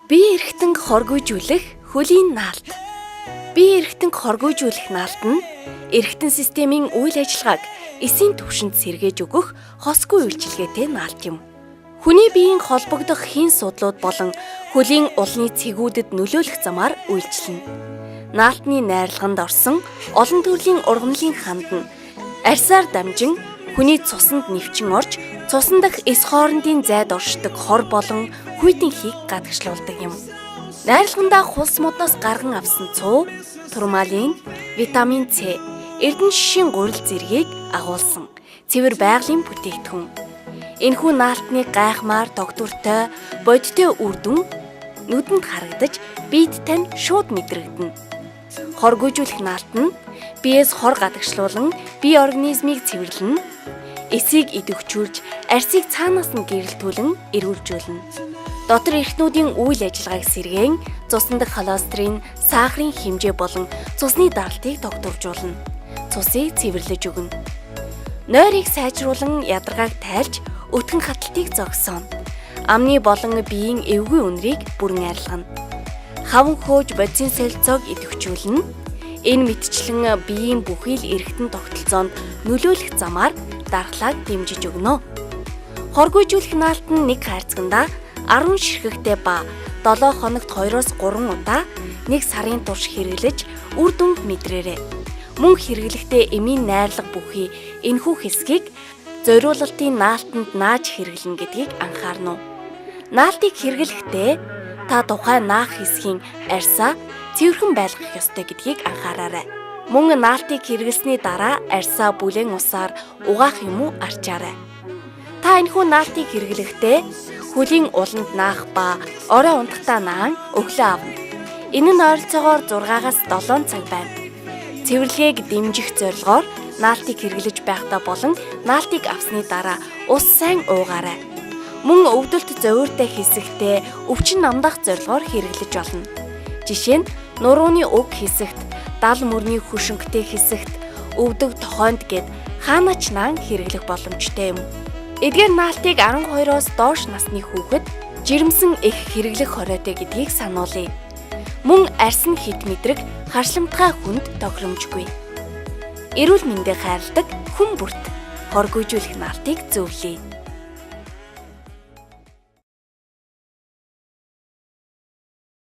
Бие эрхтэн хоргойжүүлэх хөлийн наалт. Бие эрхтэн хоргойжүүлэх наалт нь эрхтэн системийн үйл ажиллагааг эсийн түвшинд сэргээж өгөх хосгүй үйлчилгээтэй наалт юм. Хүний биеийн холбогдох хийн судлууд болон хөлийн улны цэгүүдэд нөлөөлөх замаар үйлчилнэ. Наалтны найрлаганд орсон олон төрлийн ургамлын ханд нь арьсаар дамжин хүний цуснд нэвчин орж, цусан дах эс хоорондын зайд оршдог хор болон хүйтэнхийг гадагшлуулдаг юм. Найрлагандаа хулс модноос гарган авсан цуу, турмалин, витамин С, эрдэнэ шишийн гурил зэргийг агуулсан цэвэр байгалийн бүтээгдэхүүн. Энэхүү наалтны гайхмаар тогтвортой, бодиттой үр дүн нүдэнд харагдаж, биед тань шууд мэдрэгдэнэ. Хоргойжүүлэх наалт нь биеэс хор гадагшлуулан бие организмыг цэвэрлэн, эсийг идэвхжүүлж, арьсыг цаанаас нь гэрэлтүүлэн эрүүжүүлнэ. Дотор эрхтнүүдийн үйл ажиллагааг сэргээн, цусны дах холестерин, сахарын хэмжээ болон цусны даралтыг тогтворжуулна. Цусыг цэвэрлэж өгнө. Нойрыг сайжруулан ядаргааг тайлж, өтгөн хаталтыг зогсооно. Амны болон биеийн эвгүй үнэрийг бүрэн арилгана. Хаван хөөж бодисын солилцоог идэвхжүүлнэ. Энэ мэтчлэн биеийн бүхий л эрхтэн тогтолцоонд нөлөөлөх замаар дархлааг дэмжиж өгнө. Хоргойжүүлэх наалт нь нэг хайрцагтаа 10 ширхэгтэй ба 7 хоногт 2-3 удаа нэг сарын турш хэрэглэж үр дүнг мэдрээрэй. Мөн хэрэглэхдээ эмийн найрлага бүхий энэхүү хэсгийг зориулалтын наалтанд нааж хэрэглэнэ гэдгийг анхаарна уу. Наалтыг хэрэглэхдээ та тухайн наах хэсгийн арьсаа цэвэрхэн байлгах ёстой гэдгийг анхаараарай. Мөн наалтыг хэрэглэсний дараа арьсаа бүлээн усаар угаах юм уу арчаарай. Та энэхүү наалтыг хэрэглэхдээ хөлийн уланд наах ба орой унтахтаа наан өглөө авна. Энэ нь ойролцоогоор 6-аас 7 цаг байна. Цэвэрлэгийг дэмжих зорилгоор наалтыг хэрэглэж байхдаа болон наалтыг авсны дараа ус сайн уугаарай. Мөн өвдөлт зовиортой хэсэгтээ өвчин намдах зорилгоор хэрэглэж болно. Жишээ нь нурууны уг хэсэгт, дал мөрний хөшөнгөтэй хэсэгт, өвдөг тохойнд гэд хаанач наан хэрэглэх боломжтой юм. Эдгээр наалтыг 12-оос доош насны хүүхэд жирэмсэн их хэрэглэх хоройтой гэдгийг сануулъя. Мөн арьс нь хит мэдрэг харшламтгай хүнд тохиромжгүй. Эрүүл мэндийг хайрладаг хүн бүрт хоргойжүүлэх наалтыг зөвлөе.